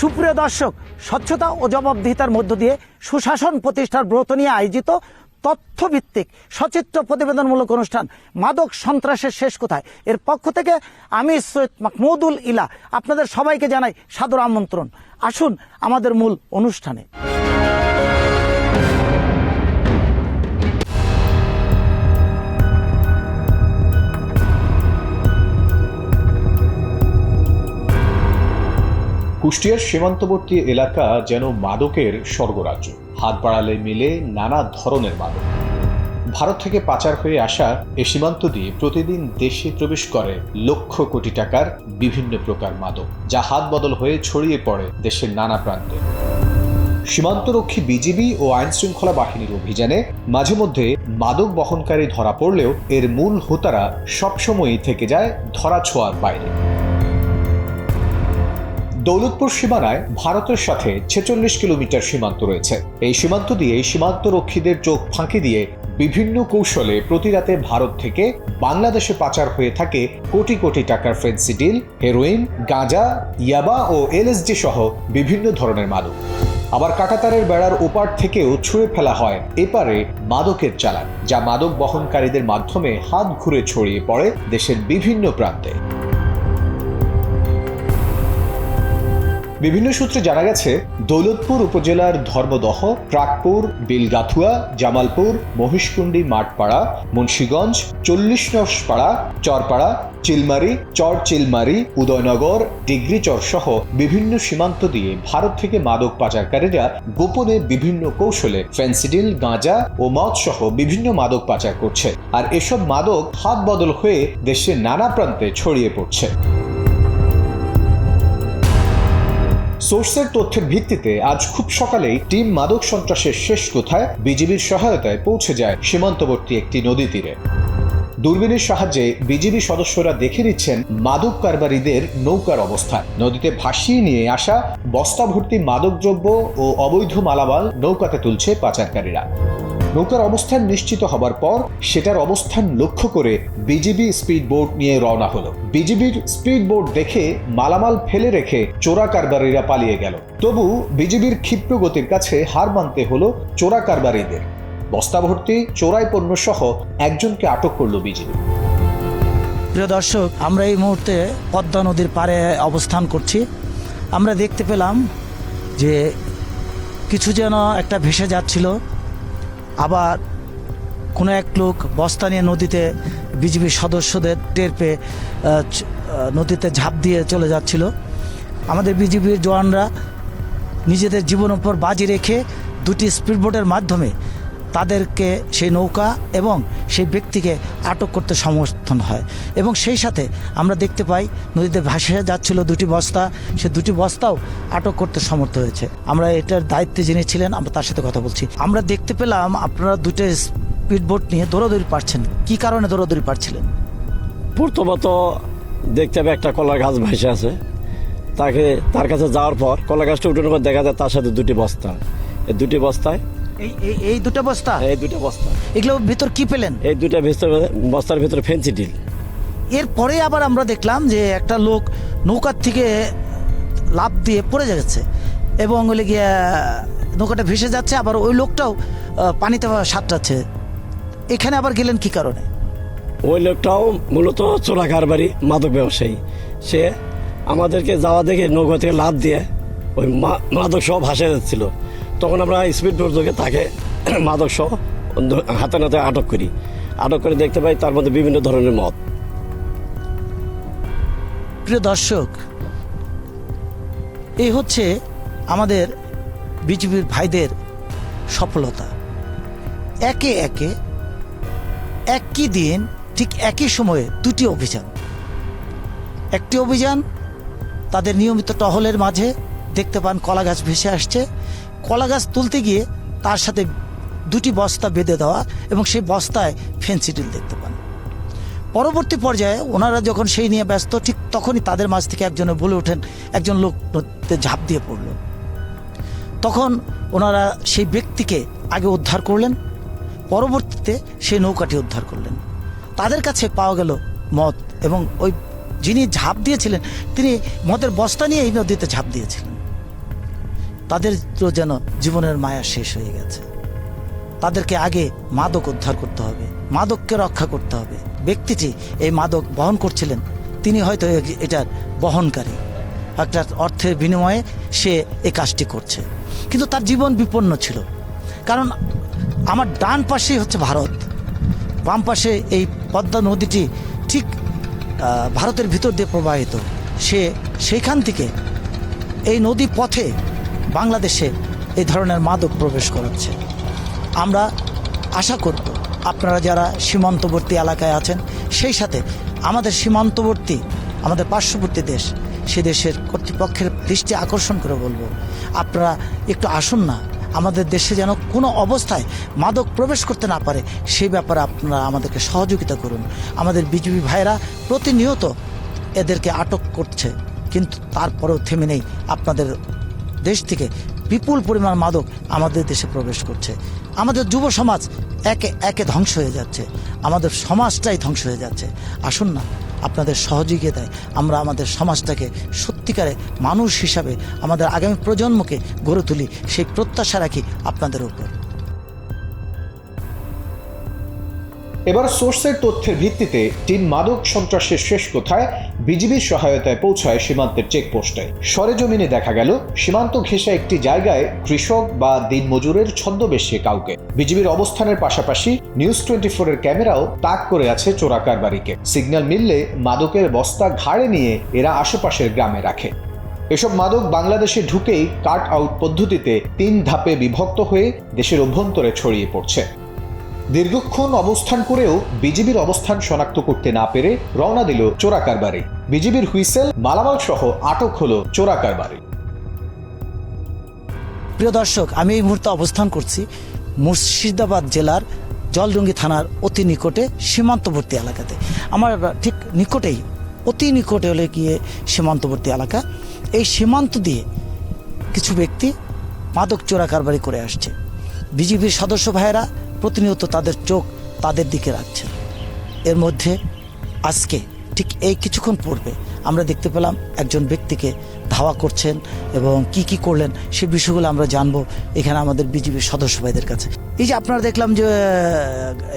সুপ্রিয় দর্শক, স্বচ্ছতা ও জবাবদিহিতার মধ্য দিয়ে সুশাসন প্রতিষ্ঠার ব্রত নিয়ে আয়োজিত তথ্যভিত্তিক সচিত্র প্রতিবেদনমূলক অনুষ্ঠান মাদক সন্ত্রাসের শেষ কোথায় এর পক্ষ থেকে আমি সৈয়দ মাহমুদুল ইলা আপনাদের সবাইকে জানাই সাদর আমন্ত্রণ। আসুন আমাদের মূল অনুষ্ঠানে। কুষ্টিয়ার সীমান্তবর্তী এলাকা যেন মাদকের স্বর্গরাজ্য। হাত বাড়ালে মিলে নানা ধরনের মাদক। ভারত থেকে পাচার হয়ে আসা এ সীমান্ত দিয়ে প্রতিদিন দেশে প্রবেশ করে লক্ষ কোটি টাকার বিভিন্ন প্রকার মাদক, যা হাত বদল হয়ে ছড়িয়ে পড়ে দেশের নানা প্রান্তে। সীমান্তরক্ষী বিজিবি ও আইন শৃঙ্খলা বাহিনীর অভিযানে মাঝে মধ্যে মাদক বহনকারী ধরা পড়লেও এর মূল হোতারা সবসময়ই থেকে যায় ধরাছোঁয়ার বাইরে। দৌলতপুর সীমানায় ভারতের সাথে ৪৬ কিলোমিটার সীমান্ত রয়েছে। এই সীমান্ত দিয়ে সীমান্তরক্ষীদের চোখ ফাঁকি দিয়ে বিভিন্ন কৌশলে প্রতি রাতে ভারত থেকে বাংলাদেশে পাচার হয়ে থাকে কোটি কোটি টাকার ফেন্সিডিল, হেরোইন, গাঁজা, ইয়াবা ও এলএসডি সহ বিভিন্ন ধরনের মাদক। আবার কাঁটাতারের বেড়ার ওপার থেকেও ছুঁড়ে ফেলা হয় এপারে মাদকের চালান, যা মাদক বহনকারীদের মাধ্যমে হাত ঘুরে ছড়িয়ে পড়ে দেশের বিভিন্ন প্রান্তে। বিভিন্ন সূত্রে জানা গেছে, দৌলতপুর উপজেলার ধর্মদহ, প্রাকপুর, বিলগাথুয়া, জামালপুর, মহিষকুণ্ডি মাঠপাড়া, মুন্সীগঞ্জ, ৪০ নকশপাড়া, চরপাড়া, চিলমারি, চিলমারি, উদয়নগর, ডিগ্রিচর সহ বিভিন্ন সীমান্ত দিয়ে ভারত থেকে মাদক পাচারকারীরা গোপনে বিভিন্ন কৌশলে ফেন্সিডিল, গাঁজা ও মদ সহ বিভিন্ন মাদক পাচার করছে। আর এসব মাদক হাত বদল হয়ে দেশের নানা প্রান্তে ছড়িয়ে পড়ছে। সোর্সের তথ্যের ভিত্তিতে আজ খুব সকালেই টিম মাদক সন্ত্রাসের শেষ কোথায় বিজিবির সহায়তায় পৌঁছে যায় সীমান্তবর্তী একটি নদী তীরে। দূরবীনের সাহায্যে বিজিবি সদস্যরা দেখে নিচ্ছেন মাদক কারবারিদের নৌকার অবস্থান। নদীতে ভাসিয়ে নিয়ে আসা বস্তা ভর্তি মাদকদ্রব্য ও অবৈধ মালামাল নৌকাতে তুলছে পাচারকারীরা। নৌকার অবস্থান নিশ্চিত হবার পর সেটার অবস্থান লক্ষ্য করে বিজিবি স্পিড বোট নিয়ে রওনা হলো। বিজিবির স্পিড বোট দেখে মালামাল ফেলে রেখে চোরা কারবারিরা পালিয়ে গেল। তবু বিজিবির ক্ষিপ্র গতির কাছে হার মানতে হলো চোরা কারবারিদের। বস্তা ভর্তি চোরাই পণ্য সহ একজনকে আটক করলো বিজিবি। প্রিয় দর্শক, আমরা এই মুহূর্তে পদ্মা নদীর পাড়ে অবস্থান করছি। আমরা দেখতে পেলাম যে কিছু যেন একটা ভেসে যাচ্ছিল, আবার কোনো এক লোক বস্তা নিয়ে নদীতে বিজিবির সদস্যদের টের পেয়ে নদীতে ঝাঁপ দিয়ে চলে যাচ্ছিল। আমাদের বিজিবির জওয়ানরা নিজেদের জীবনের উপর বাজি রেখে দুটি স্পিডবোটের মাধ্যমে তাদেরকে সেই নৌকা এবং সেই ব্যক্তিকে আটক করতে সমর্থন হয়। এবং সেই সাথে আমরা দেখতে পাই নদীতে ভাসে যাচ্ছিল দুটি বস্তা, সে দুটি বস্তাও আটক করতে সমর্থ হয়েছে। আমরা এটার দায়িত্বে যিনি ছিলেন, আমরা তার সাথে কথা বলছি। আমরা দেখতে পেলাম আপনারা দুটো স্পিডবোট নিয়ে দৌড়াদৌড়ি পারছেন। কি কারণে দৌড়াদৌড়ি পারছিলেন? প্রথমত দেখতে হবে একটা কলা গাছ ভাসে আছে, তার কাছে যাওয়ার পর কলা গাছটা উঠানোর পর দেখা যায় তার সাথে দুটি বস্তা। এই দুটি বস্তায় এই দুটো বস্তা এগুলো ভিতর কি পেলেন? এই দুটা বস্তার ভিতরে ফেন্সিডিল। এরপরে আবার আমরা দেখলাম যে একটা লোক নৌকার থেকে লাফ দিয়ে পড়ে যাচ্ছে এবং ওই গিয়ে নৌকাটা ভেসে যাচ্ছে, আবার ওই লোকটাও পানিতে সাঁতরাচ্ছে। এখানে আবার গেলেন কি কারণে? ওই লোকটাও মূলত চোরা কারবারি মাদক ব্যবসায়ী। সে আমাদেরকে যাওয়া দেখে নৌকা থেকে লাফ দিয়ে ওই মাদক সহ ভাসে যাচ্ছিল। তখন আমরা স্পিড বোট যোগে তাকে মাদক সহ হাতে নাতে আটক করি। আটক করে দেখতে পাই তার মধ্যে বিভিন্ন ধরনের মদ। প্রিয় দর্শক, এই হচ্ছে আমাদের বিজিবির ভাইদের সফলতা। একে একে একই দিন ঠিক একই সময়ে দুটি অভিযান। একটি অভিযান তাদের নিয়মিত টহলের মাঝে দেখতে পান কলা গাছ ভেসে আসছে। কলা গাছ তুলতে গিয়ে তার সাথে দুটি বস্তা বেঁধে দেওয়া এবং সেই বস্তায় ফেন্সিডিল দেখতে পান। পরবর্তী পর্যায়ে ওনারা যখন সেই নিয়ে ব্যস্ত, ঠিক তখনই তাদের মাঝ থেকে একজনে বলে ওঠেন, একজন লোক নদীতে ঝাঁপ দিয়ে পড়ল। তখন ওনারা সেই ব্যক্তিকে আগে উদ্ধার করলেন, পরবর্তীতে সেই নৌকাটি উদ্ধার করলেন। তাদের কাছে পাওয়া গেল মদ এবং ওই যিনি ঝাঁপ দিয়েছিলেন তিনি মদের বস্তা নিয়ে এই নদীতে ঝাঁপ দিয়েছিলেন। তাদের তো যেন জীবনের মায়া শেষ হয়ে গেছে। তাদেরকে আগে মাদক উদ্ধার করতে হবে, মাদককে রক্ষা করতে হবে। ব্যক্তিটি এই মাদক বহন করছিলেন, তিনি হয়তো এটার বহনকারী, একটা অর্থের বিনিময়ে সে এই কাজটি করছে, কিন্তু তার জীবন বিপন্ন ছিল। কারণ আমার ডান পাশেই হচ্ছে ভারত, বাম পাশে এই পদ্মা নদীটি ঠিক ভারতের ভিতর দিয়ে প্রবাহিত। সে সেইখান থেকে এই নদী পথে বাংলাদেশে এই ধরনের মাদক প্রবেশ করাচ্ছে। আমরা আশা করব আপনারা যারা সীমান্তবর্তী এলাকায় আছেন, সেই সাথে আমাদের সীমান্তবর্তী, আমাদের পার্শ্ববর্তী দেশ, সে দেশের কর্তৃপক্ষের দৃষ্টি আকর্ষণ করে বলবো, আপনারা একটু আসুন না, আমাদের দেশে যেন কোনো অবস্থায় মাদক প্রবেশ করতে না পারে সেই ব্যাপারে আপনারা আমাদেরকে সহযোগিতা করুন। আমাদের বিজিবি ভাইরা প্রতিনিয়ত এদেরকে আটক করছে, কিন্তু তারপরেও থেমে নেই। আপনাদের দেশ থেকে বিপুল পরিমাণ মাদক আমাদের দেশে প্রবেশ করছে। আমাদের যুব সমাজ একে একে ধ্বংস হয়ে যাচ্ছে, আমাদের সমাজটাই ধ্বংস হয়ে যাচ্ছে। আসুন না, আপনাদের সহযোগিতায় আমরা আমাদের সমাজটাকে সত্যিকারে মানুষ হিসাবে আমাদের আগামী প্রজন্মকে গড়ে তুলি, সেই প্রত্যাশা রাখি আপনাদের উপর। এবার সোর্সের তথ্যের ভিত্তিতে টিম মাদক সন্ত্রাসের শেষ কোথায় বিজিবির সহায়তায় পৌঁছায় সীমান্তের চেকপোস্টে। সরেজমিনে দেখা গেল সীমান্ত ঘেঁষা একটি জায়গায় কৃষক বা দিনমজুরের ছদ্মবেশে কাউকে। বিজিবির অবস্থানের পাশাপাশি নিউজ 24 এর ক্যামেরাও তাক করে আছে চোরা কারবারিকে। সিগন্যাল মিললে মাদকের বস্তা ঘাড়ে নিয়ে এরা আশেপাশের গ্রামে রাখে। এসব মাদক বাংলাদেশে ঢুকেই কাট আউট পদ্ধতিতে 3 ধাপে বিভক্ত হয়ে দেশের অভ্যন্তরে ছড়িয়ে পড়ছে। দীর্ঘক্ষণ অবস্থান করেও বিজিবির অবস্থান শনাক্ত করতে না পেরে রওনা দিল চোরা কারবারি। বিজিবির হুইসেল, মালামাল সহ আটক হলো চোরা কারবারি। প্রিয় দর্শক, আমি এই মুহূর্তে অবস্থান করছি মুর্শিদাবাদ জেলার জলডুঙ্গি থানার অতি নিকটে সীমান্তবর্তী এলাকাতে। আমার ঠিক নিকটেই, অতি নিকটে হলে গিয়ে সীমান্তবর্তী এলাকা। এই সীমান্ত দিয়ে কিছু ব্যক্তি মাদক চোরা কারবারি করে আসছে। বিজিবির সদস্য ভাইয়েরা প্রতিনিয়ত তাদের চোখ তাদের দিকে রাখছেন। এর মধ্যে আজকে ঠিক এই কিছুক্ষণ পূর্বে আমরা দেখতে পেলাম একজন ব্যক্তিকে ধাওয়া করছেন, এবং কি কি করলেন সে বিষয়গুলো আমরা জানবো এখানে আমাদের বিজিবির সদস্য ভাইদের কাছে। এই যে আপনারা দেখলাম যে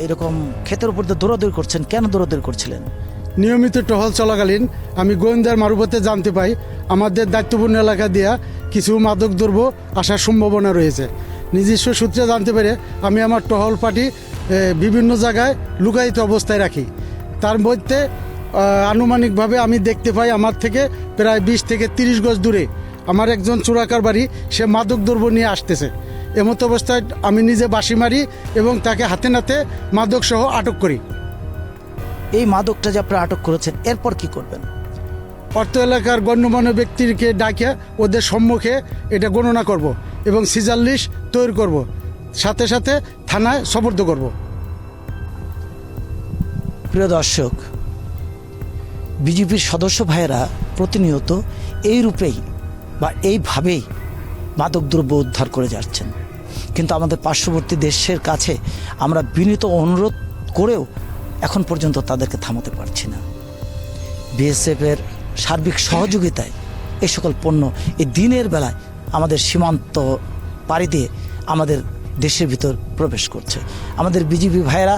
এরকম ক্ষেতের উপর দিয়ে দৌড়াদৌড়ি করছেন, কেন দৌড়াদৌড়ি করছিলেন? নিয়মিত টহল চলাকালীন আমি গোয়েন্দার মারফতে জানতে পাই আমাদের দায়িত্বপূর্ণ এলাকা দিয়া কিছু মাদক দ্রব্য আসার সম্ভাবনা রয়েছে। নিজস্ব সূত্রে জানতে পেরে আমি আমার টহল পার্টি বিভিন্ন জায়গায় লুকায়িত অবস্থায় রাখি। তার মধ্যে আনুমানিকভাবে আমি দেখতে পাই আমার থেকে প্রায় 20 থেকে 30 গজ দূরে আমার একজন চোরা কারবারি সে মাদক দ্রব্য নিয়ে আসতেছে। এমত অবস্থায় আমি নিজে বাঁশি মারি এবং তাকে হাতে নাতে মাদক সহ আটক করি। এই মাদকটা যে আপনারা আটক করেছেন, এরপর কি করবেন? অর্থ এলাকার গণ্যমান্য ব্যক্তিকে ডাকে ওদের সম্মুখে এটা গণনা করব এবং সিজার লিস্ট তৈরি করব, সাথে সাথে থানায় সোপর্দ করব। প্রিয় দর্শক, বিজেপির সদস্য ভাইয়েরা প্রতিনিয়ত এই রূপেই বা এইভাবেই মাদকদ্রব্য উদ্ধার করে যাচ্ছেন, কিন্তু আমাদের পার্শ্ববর্তী দেশের কাছে আমরা বিনীত অনুরোধ করেও এখন পর্যন্ত তাদেরকে থামাতে পারছি না। বিএসএফের সার্বিক সহযোগিতায় এই সকল পণ্য এই দিনের বেলায় আমাদের সীমান্ত পাড়ি দিয়ে আমাদের দেশের ভিতর প্রবেশ করছে। আমাদের বিজিবি ভাইয়েরা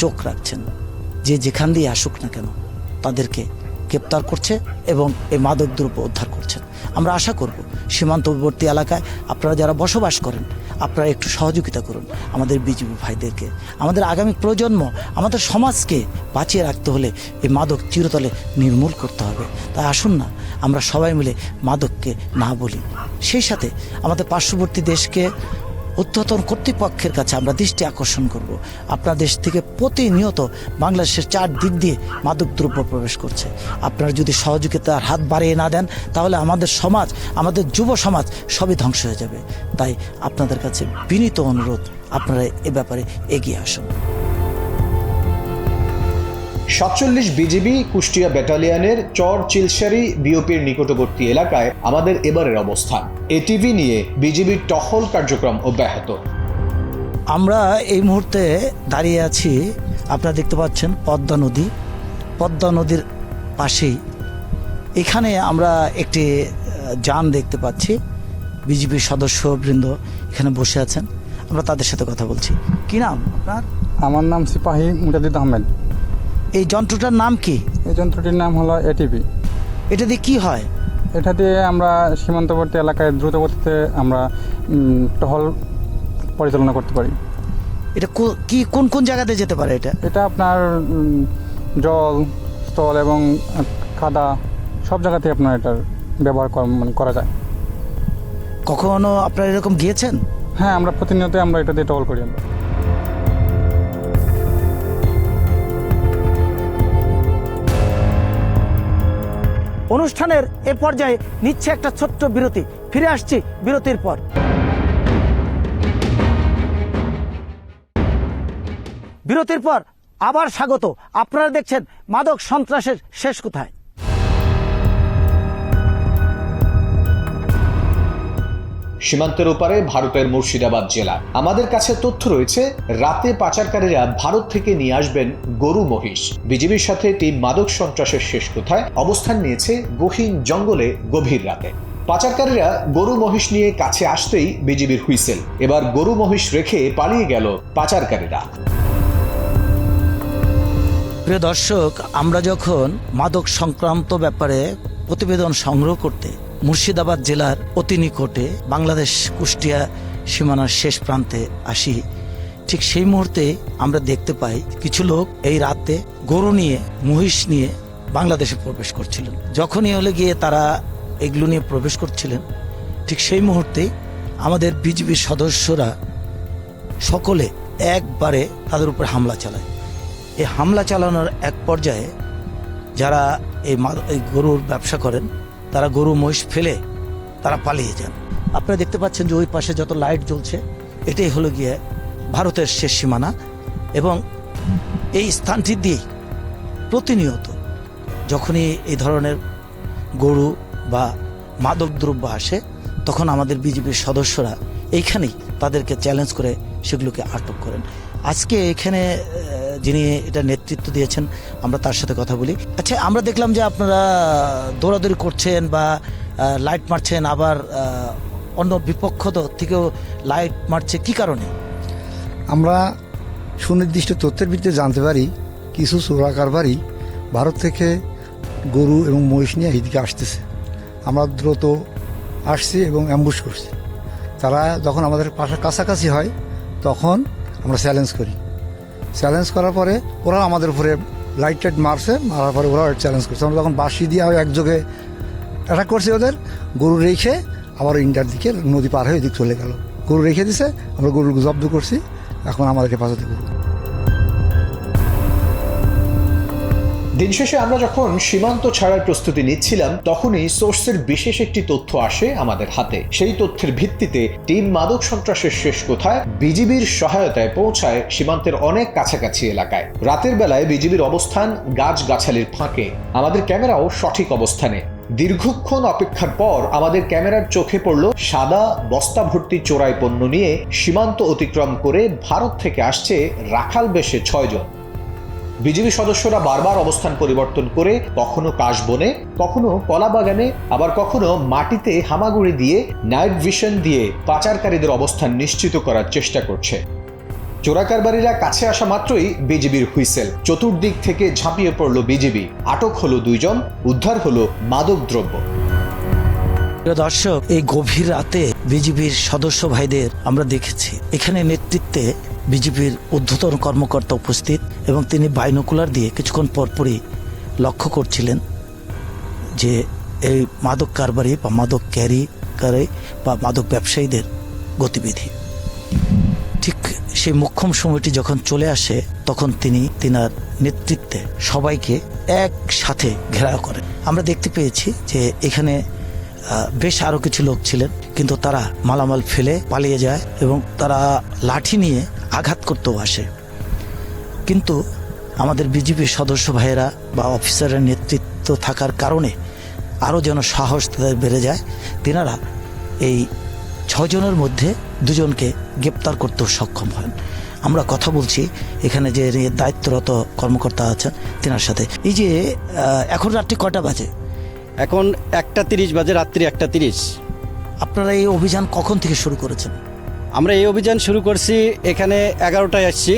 চোখ রাখছেন, যে যেখান দিয়ে আসুক না কেন তাদেরকে গ্রেপ্তার করছে এবং এই মাদকদ্রব্য উদ্ধার করছেন। আমরা আশা করব সীমান্তবর্তী এলাকায় আপনারা যারা বসবাস করেন, আপনারা একটু সহযোগিতা করুন আমাদের বিজিবি ভাইদেরকে। আমাদের আগামী প্রজন্ম, আমাদের সমাজকে বাঁচিয়ে রাখতে হলে এই মাদক চিরতরে নির্মূল করতে হবে। তাই আসুন না, আমরা সবাই মিলে মাদককে না বলি। সেই সাথে আমাদের পার্শ্ববর্তী দেশকে উদ্ধতন কর্তৃপক্ষের কাছে আমরা দৃষ্টি আকর্ষণ করব। আপনার দেশ থেকে প্রতিনিয়ত বাংলাদেশের 4 দিক দিয়ে মাদকদ্রব্য প্রবেশ করছে। আপনারা যদি সহযোগিতার হাত বাড়িয়ে না দেন, তাহলে আমাদের সমাজ, আমাদের যুব সমাজ সবই ধ্বংস হয়ে যাবে। তাই আপনাদের কাছে বিনীত অনুরোধ, আপনারা এ ব্যাপারে এগিয়ে আসুন। 47 বিজিবি কুষ্টিয়া ব্যাটালিয়নের চর চিলসারি বিওপির নিকটবর্তী এলাকায় আমাদের এবারের অবস্থান। এটিভি নিয়ে বিজিবির টহল কার্যক্রম অব্যাহত। আমরা এই মুহূর্তে দাঁড়িয়ে আছি, আপনারা দেখতে পাচ্ছেন পদ্মা নদী। পদ্মা নদীর পাশেই এখানে আমরা একটি যান দেখতে পাচ্ছি। বিজেপির সদস্যবৃন্দ এখানে বসে আছেন, আমরা তাদের সাথে কথা বলছি। কি নাম আপনার? আমার নাম সিপাহী মুজাদ্দিদ আহমেদ। এই যন্ত্রটার নাম কি? এই যন্ত্রটির নাম হলো এটিপি। এটা দিয়ে কি হয়? এটা দিয়ে আমরা সীমান্তবর্তী এলাকায় দ্রুত গতিতে আমরা টহল পরিচালনা করতে পারি। এটা কি কোন কোন জায়গাতে যেতে পারে এটা? এটা আপনার জল, স্থল এবং কাদা সব জায়গাতে আপনার এটার ব্যবহার করা যায়। কখনো আপনারা এরকম গিয়েছেন? হ্যাঁ, আমরা প্রতিনিয়ত আমরা এটা দিয়ে টহল করি। আমরা অনুষ্ঠানের এ পর্যায়ে নিচ্ছে একটা ছোট্ট বিরতি, ফিরে আসছি বিরতির পর। বিরতির পর আবার স্বাগত। আপনারা দেখছেন মাদক সন্ত্রাসের শেষ কোথায়। সীমান্তের ওপারে ভারতের মুর্শিদাবাদ জেলা। আমাদের কাছে তথ্য রয়েছে, রাতে পাচারকারীরা ভারত থেকে নিয়ে আসবেন গরু মহিষ। বিজিবির সাথে টিম মাদক সন্ত্রাসের শেষ কোথায় অবস্থান নিয়েছে গহীন জঙ্গলে গভীর রাতে। পাচারকারীরা গরু মহিষ নিয়ে কাছে আসতেই বিজিবির হুইসেল। এবার গরু মহিষ রেখে পালিয়ে গেল পাচারকারীরা। প্রিয় দর্শক, আমরা যখন মাদক সংক্রান্ত ব্যাপারে প্রতিবেদন সংগ্রহ করতে মুর্শিদাবাদ জেলার অতি নিকটে বাংলাদেশ কুষ্টিয়া সীমানার শেষ প্রান্তে আসি, ঠিক সেই মুহূর্তে আমরা দেখতে পাই কিছু লোক এই রাতে গরু নিয়ে, মহিষ নিয়ে বাংলাদেশে প্রবেশ করছিলেন। যখনই হলে গিয়ে তারা এগুলো নিয়ে প্রবেশ করছিলেন, ঠিক সেই মুহূর্তে আমাদের বিজিবির সদস্যরা সকলে একবারে তাদের উপর হামলা চালায়। এই হামলা চালানোর এক পর্যায়ে যারা এই গরুর ব্যবসা করেন, তারা গরু মহিষ ফেলে তারা পালিয়ে যান। আপনারা দেখতে পাচ্ছেন যে ওই পাশে যত লাইট জ্বলছে, এটাই হলো গিয়ে ভারতের শেষ সীমানা। এবং এই স্থানটি দিয়ে প্রতিনিয়ত যখনই এই ধরনের গরু বা মাদক দ্রব্য আসে, তখন আমাদের বিজেপির সদস্যরা এইখানেই তাদেরকে চ্যালেঞ্জ করে সেগুলোকে আটক করেন। আজকে এখানে যিনি এটা নেতৃত্ব দিয়েছেন, আমরা তার সাথে কথা বলি। আচ্ছা, আমরা দেখলাম যে আপনারা দৌড়াদৌড়ি করছেন বা লাইট মারছেন, আবার অন্য বিপক্ষ থেকেও লাইট মারছে, কি কারণে? আমরা সুনির্দিষ্ট তথ্যের ভিত্তিতে জানতে পারি কিছু চোরা কারবারি ভারত থেকে গরু এবং মহিষ নিয়ে এইদিকে আসতেছে। আমরা দ্রুত আসছি এবং অ্যাম্বুশ করছি। তারা যখন আমাদের পাশে কাছাকাছি হয় তখন আমরা চ্যালেঞ্জ করি। চ্যালেঞ্জ করার পরে ওরা আমাদের উপরে লাইট টাইট মারছে, মারার পরে ওরা চ্যালেঞ্জ করছে। আমরা তখন বাঁশি দিয়ে একযোগে অ্যাটাক করছি ওদের। গরু রেখে আবার ইন্ডিয়ার দিকে নদী পার হয়ে এদিকে চলে গেল। গরু রেখে দিছে, আমরা গরু জব্দ করছি, এখন আমাদেরকে হেফাজতে করব। দিন শেষে আমরা যখন সীমান্ত ছাড়ার প্রস্তুতি নিচ্ছিলাম, তখনই সোর্সের বিশেষ একটি তথ্য আসে আমাদের হাতে। সেই তথ্যের ভিত্তিতে টিম মাদক সন্ত্রাসের শেষ কোথায় বিজিবির সহায়তায় পৌঁছায় সীমান্তের অনেক কাছাকাছি এলাকায়। রাতের বেলায় বিজিবির অবস্থান গাছগাছালির ফাঁকে, আমাদের ক্যামেরাও সঠিক অবস্থানে। দীর্ঘক্ষণ অপেক্ষার পর আমাদের ক্যামেরার চোখে পড়ল সাদা বস্তা ভর্তি চোরাই পণ্য নিয়ে সীমান্ত অতিক্রম করে ভারত থেকে আসছে রাখাল বেশে 6 জন। বিজিবি সদস্যরা বারবার অবস্থান পরিবর্তন করে কখনো কাশবনে, কখনো কলা বাগানে, আবার কখনো মাটিতে হামাগুড়ি দিয়ে নাইট ভিশন দিয়ে পাচারকারীদের অবস্থান নিশ্চিত করার চেষ্টা করছে। চোরাকারবারীরা কাছে আসা মাত্রই বিজিবির হুইসেল। চতুর্দিক থেকে ঝাঁপিয়ে পড়ল বিজিবি। আটক হলো 2 জন, উদ্ধার হলো মাদক দ্রব্য। প্রিয় দর্শক, এই গভীর রাতে বিজিবির সদস্য ভাইদের আমরা দেখেছি। এখানে নেতৃত্বে বিজেপির ঊর্ধ্বতন কর্মকর্তা উপস্থিত, এবং তিনি বাইনোকুলার দিয়ে কিছুক্ষণ পরপরই লক্ষ্য করছিলেন যে এই মাদক কারবারি বা মাদক ক্যারি করে বা মাদক ব্যবসায়ীদের গতিবিধি। ঠিক সেই মোক্ষম সময়টি যখন চলে আসে, তখন তিনি তিনার নেতৃত্বে সবাইকে একসাথে ঘেরাও করেন। আমরা দেখতে পেয়েছি যে এখানে বেশ আরো কিছু লোক ছিলেন, কিন্তু তারা মালামাল ফেলে পালিয়ে যায় এবং তারা লাঠি নিয়ে আঘাত করতেও আসে। কিন্তু আমাদের বিজেপির সদস্য ভাইয়েরা বা অফিসারের নেতৃত্ব থাকার কারণে আরও যেন সাহস তাদের বেড়ে যায়। তিনারা এই 6 জনের মধ্যে 2 জনকে গ্রেপ্তার করতেও সক্ষম হন। আমরা কথা বলছি এখানে যে দায়িত্বরত কর্মকর্তা আছেন তিনার সাথে। এই যে এখন রাত্রি কটা বাজে? এখন 1:30 বাজে, রাত্রি 1:30। আপনারা এই অভিযান কখন থেকে শুরু করেছেন? আমরা এই অভিযান শুরু করছি এখানে 11টায় আসছি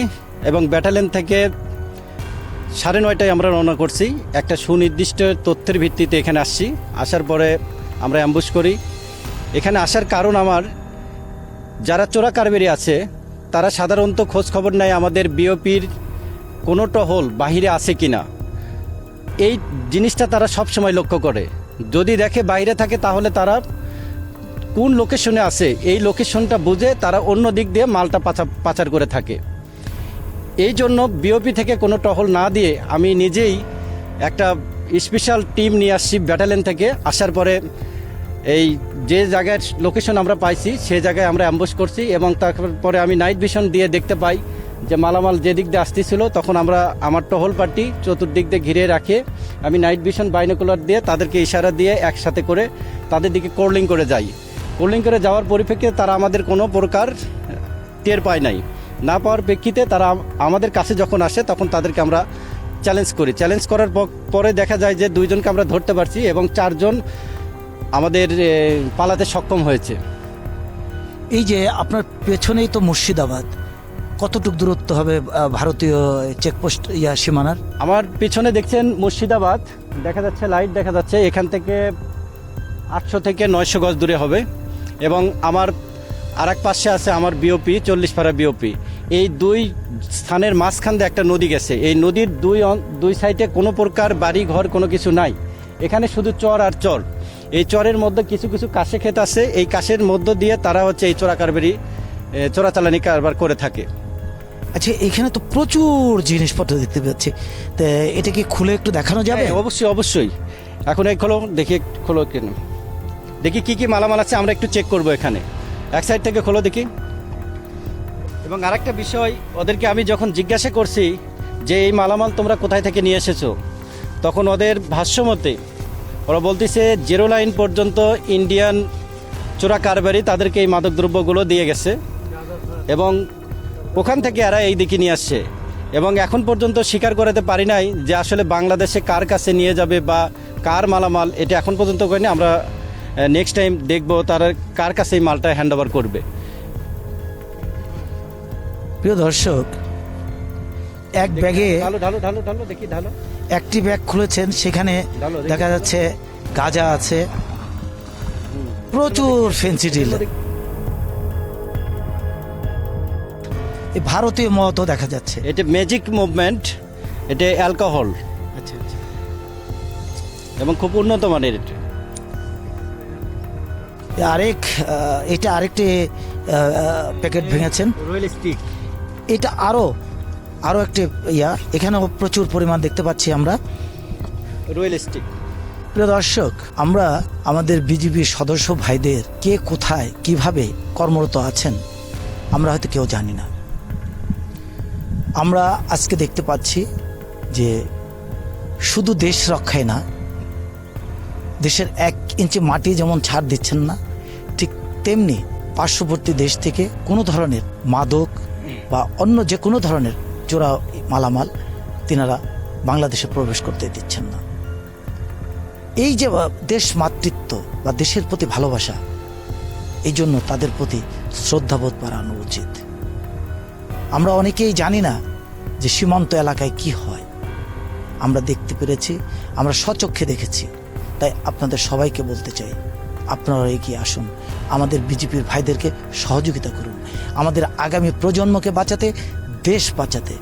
এবং ব্যাটালিয়ন থেকে 9:30টায় আমরা রওনা করছি। একটা সুনির্দিষ্ট তথ্যের ভিত্তিতে এখানে আসছি। আসার পরে আমরা অ্যাম্বুশ করি। এখানে আসার কারণ আমার যারা চোরা কারবারি আছে তারা সাধারণত খোঁজ খবর নেয় আমাদের বিওপির কোনো টহল বাহিরে আছে কিনা। এই জিনিসটা তারা সব সময় লক্ষ্য করে। যদি দেখে বাইরে থাকে তাহলে তারা কোন লোকেশনে আছে এই লোকেশনটা বুঝে তারা অন্য দিক দিয়ে মালটা পাচার করে থাকে। এই জন্য বিওপি থেকে কোনো টহল না দিয়ে আমি নিজেই একটা স্পেশাল টিম নিয়ে আসছি ব্যাটালিয়ন থেকে। আসার পরে এই যে জায়গায় লোকেশন আমরা পাইছি সেই জায়গায় আমরা অ্যাম্বুশ করছি এবং তারপরে আমি নাইট ভিশন দিয়ে দেখতে পাই যে মালামাল যে দিক দিয়ে আসতেছিল। তখন আমার টহল পার্টি চতুর্দিক দিয়ে ঘিরে রাখে আমি নাইট ভিশন বাইনোকুলার দিয়ে তাদেরকে ইশারা দিয়ে একসাথে করে তাদের দিকে কোল্ডিং করে যাই। কোল্ডিং করে যাওয়ার পরিপ্রেক্ষিতে তারা আমাদের কোনো প্রকার টের পায় নাই। না পাওয়ার প্রেক্ষিতে তারা আমাদের কাছে যখন আসে তখন তাদেরকে আমরা চ্যালেঞ্জ করি। চ্যালেঞ্জ করার পরে দেখা যায় যে 2 জনকে আমরা ধরতে পারছি এবং 4 জন আমাদের পালাতে সক্ষম হয়েছে। এই যে আপনার পেছনেই তো মুর্শিদাবাদ, কতটুকু দূরত্ব হবে ভারতীয় চেকপোস্ট সীমানার? আমার পিছনে দেখছেন মুর্শিদাবাদ, দেখা যাচ্ছে লাইট দেখা যাচ্ছে, এখান থেকে 800 থেকে 900 গজ দূরে হবে। এবং আমার আরেক পাশে আছে আমার বিওপি 40 পাড়া বিওপি। এই 2 স্থানের মাঝখান দিয়ে একটা নদী গেছে। এই নদীর দুই সাইডে কোনো প্রকার বাড়ি ঘর কোনো কিছু নাই। এখানে শুধু চর আর চর। এই চরের মধ্যে কিছু কিছু কাশে ক্ষেত আছে। এই কাশের মধ্য দিয়ে তারা হচ্ছে এই চোরাচালানি কারবার করে থাকে। আচ্ছা, এখানে তো প্রচুর জিনিসপত্র দেখতে পাচ্ছি, তো এটা কি খুলে একটু দেখানো যাবে? হ্যাঁ, অবশ্যই অবশ্যই। এখন এই খোলো, দেখি খোলো কেন, দেখি কি কি মালামাল আছে আমরা একটু চেক করব। এখানে এক সাইড থেকে খোলো দেখি। এবং আরেকটা বিষয়, ওদেরকে আমি যখন জিজ্ঞাসা করছি যে এই মালামাল তোমরা কোথায় থেকে নিয়ে এসেছো, তখন ওদের ভাষ্যমতে ওরা বলতেছে 0 লাইন পর্যন্ত ইন্ডিয়ান চোরা কারবারি তাদেরকে এই মাদকদ্রব্যগুলো দিয়ে গেছে এবং ওখান থেকে এরা এই দিকে নিয়ে আসছে। এবং এখন পর্যন্ত স্বীকার করাতে পারি নাই যে আসলে বাংলাদেশে কার কাছে নিয়ে যাবে বা কার মালামাল, এটা এখন পর্যন্ত করিনি। আমরা নেক্সট টাইম দেখবো তারা কার কাছে এই মালটা হ্যান্ড ওভার করবে। প্রিয় দর্শক, এক ব্যাগে ঢালো ঢালো ঢালো ঢালো দেখি ঢালো। একটি ব্যাগ খুলেছেন, সেখানে দেখা যাচ্ছে গাঁজা আছে, প্রচুর ফেন্সিডিল, এই ভারতীয় মদও দেখা যাচ্ছে। এটা ম্যাজিক মুভমেন্ট, এটা অ্যালকোহল আচ্ছা আচ্ছা। এবং খুব উন্নত মানের। এটা এটা আরেকটি প্যাকেট ভেঙেছেন। রয়েল স্টিক, এটা আরো একটি এখানেও প্রচুর পরিমাণ দেখতে পাচ্ছি আমরা। Royal stick. প্রিয় দর্শক, আমরা আমাদের বিজিবির সদস্য ভাইদের কে কোথায় কিভাবে কর্মরত আছেন আমরা হয়তো কেউ জানি না। আমরা আজকে দেখতে পাচ্ছি যে শুধু দেশ রক্ষায় না, দেশের 1 ইঞ্চি মাটি যেমন ছাড় দিচ্ছেন না, ঠিক তেমনি পার্শ্ববর্তী দেশ থেকে কোনো ধরনের মাদক বা অন্য যে কোনো ধরনের চোরা মালামাল তিনারা বাংলাদেশে প্রবেশ করতে দিচ্ছেন না। এই যে দেশ মাতৃত্ব বা দেশের প্রতি ভালোবাসা, এই জন্য তাদের প্রতি শ্রদ্ধাবোধ বাড়ানো উচিত। আমরা অনেকেই জানি না যে সীমান্ত এলাকায় কি হয়। আমরা দেখতে পেরেছি, আমরা স্বচক্ষে দেখেছি। তাই আপনাদের সবাইকে বলতে চাই, আপনারা এগিয়ে আসুন, আমাদের বিজেপির ভাইদেরকে সহযোগিতা করুন, আমাদের আগামী প্রজন্মকে বাঁচাতে, দেশ বাঁচাতে।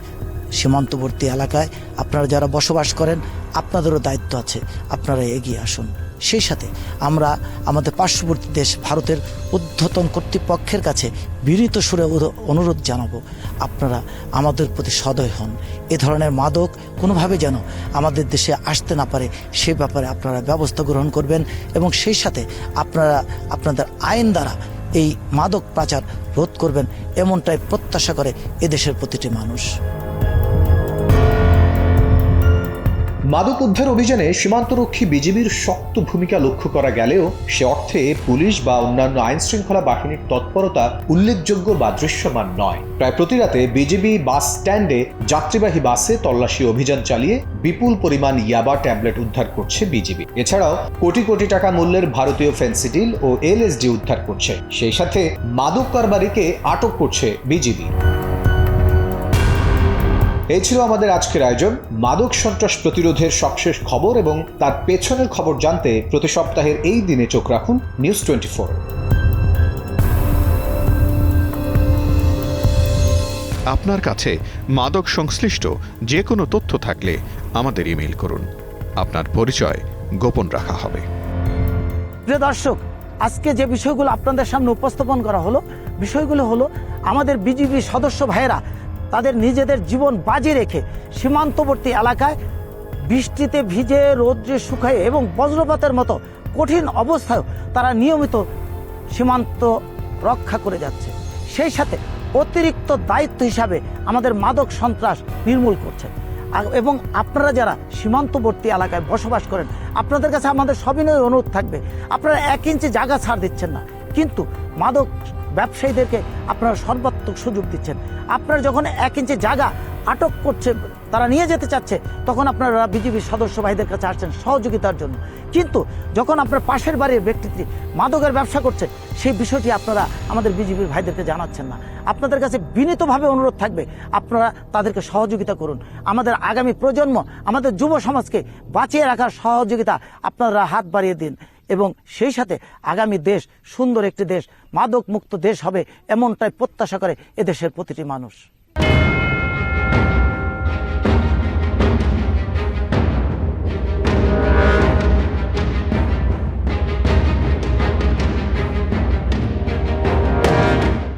সীমান্তবর্তী এলাকায় আপনারা যারা বসবাস করেন, আপনাদেরও দায়িত্ব আছে, আপনারা এগিয়ে আসুন। সেই সাথে আমরা আমাদের পার্শ্ববর্তী দেশ ভারতের ঊর্ধ্বতন কর্তৃপক্ষের কাছে বিনীত সুরে অনুরোধ জানাবো, আপনারা আমাদের প্রতি সদয় হন। এ ধরনের মাদক কোনোভাবে যেন আমাদের দেশে আসতে না পারে সে ব্যাপারে আপনারা ব্যবস্থা গ্রহণ করবেন এবং সেই সাথে আপনারা আপনাদের আইন দ্বারা এই মাদক পাচার রোধ করবেন, এমনটাই প্রত্যাশা করে এদেশের প্রতিটি মানুষ। মাদক উদ্ধার অভিযানে সীমান্তরক্ষী বিজিবির শক্ত ভূমিকা লক্ষ্য করা গেলেও সে অর্থে পুলিশ বা অন্যান্য আইন শৃঙ্খলা বাহিনীর তৎপরতা উল্লেখযোগ্য বা দৃশ্যমান নয়। প্রায় প্রতি রাতে বিজিবি বাস স্ট্যান্ডে যাত্রীবাহী বাসে তল্লাশি অভিযান চালিয়ে বিপুল পরিমাণ ইয়াবা ট্যাবলেট উদ্ধার করছে বিজিবি। এছাড়াও কোটি কোটি টাকা মূল্যের ভারতীয় ফেন্সিডিল ও এলএসডি উদ্ধার করছে। সেই সাথে মাদক কারবারিকে আটক করছে বিজিবি। এই ছিল আমাদের আজকের আয়োজন। মাদক সন্ত্রাস প্রতিরোধের সবশেষ খবর এবং তার পেছনের খবর জানতে প্রতি সপ্তাহের এই দিনে চোখ রাখুন নিউজ 24। আপনার কাছে মাদক সংশ্লিষ্ট যে কোনো তথ্য থাকলে আমাদের ইমেইল করুন। আপনার পরিচয় গোপন রাখা হবে। প্রিয় দর্শক, আজকে যে বিষয়গুলো আপনাদের সামনে উপস্থাপন করা হলো, বিষয়গুলো হলো আমাদের বিজিবি সদস্য ভাইয়েরা তাদের নিজেদের জীবন বাজি রেখে সীমান্তবর্তী এলাকায় বৃষ্টিতে ভিজে, রৌদ্রে শুকায় এবং বজ্রপাতের মতো কঠিন অবস্থায় তারা নিয়মিত সীমান্ত রক্ষা করে যাচ্ছে। সেই সাথে অতিরিক্ত দায়িত্ব হিসাবে আমাদের মাদক সন্ত্রাস নির্মূল করছে। এবং আপনারা যারা সীমান্তবর্তী এলাকায় বসবাস করেন, আপনাদের কাছে আমাদের সবিনয় অনুরোধ থাকবে, আপনারা 1 ইঞ্চি জায়গা ছাড় দিচ্ছেন না, কিন্তু মাদক ব্যবসায়ীদেরকে আপনারা সর্বাত্মক সুযোগ দিচ্ছেন। আপনারা যখন 1 ইঞ্চি জায়গা আটক করছে, তারা নিয়ে যেতে চাচ্ছে, তখন আপনারা বিজিবির সদস্য ভাইদের কাছে আসছেন সহযোগিতার জন্য। কিন্তু যখন আপনার পাশের বাড়ির ব্যক্তিটি মাদকের ব্যবসা করছে, সেই বিষয়টি আপনারা আমাদের বিজিবির ভাইদেরকে জানাচ্ছেন না। আপনাদের কাছে বিনীতভাবে অনুরোধ থাকবে, আপনারা তাদেরকে সহযোগিতা করুন। আমাদের আগামী প্রজন্ম, আমাদের যুব সমাজকে বাঁচিয়ে রাখার সহযোগিতা আপনারা হাত বাড়িয়ে দিন এবং সেই সাথে আগামী দেশ সুন্দর একটি দেশ, মাদক মুক্ত দেশ হবে, এমনটাই প্রত্যাশা করে এদেশের প্রতিটি মানুষ।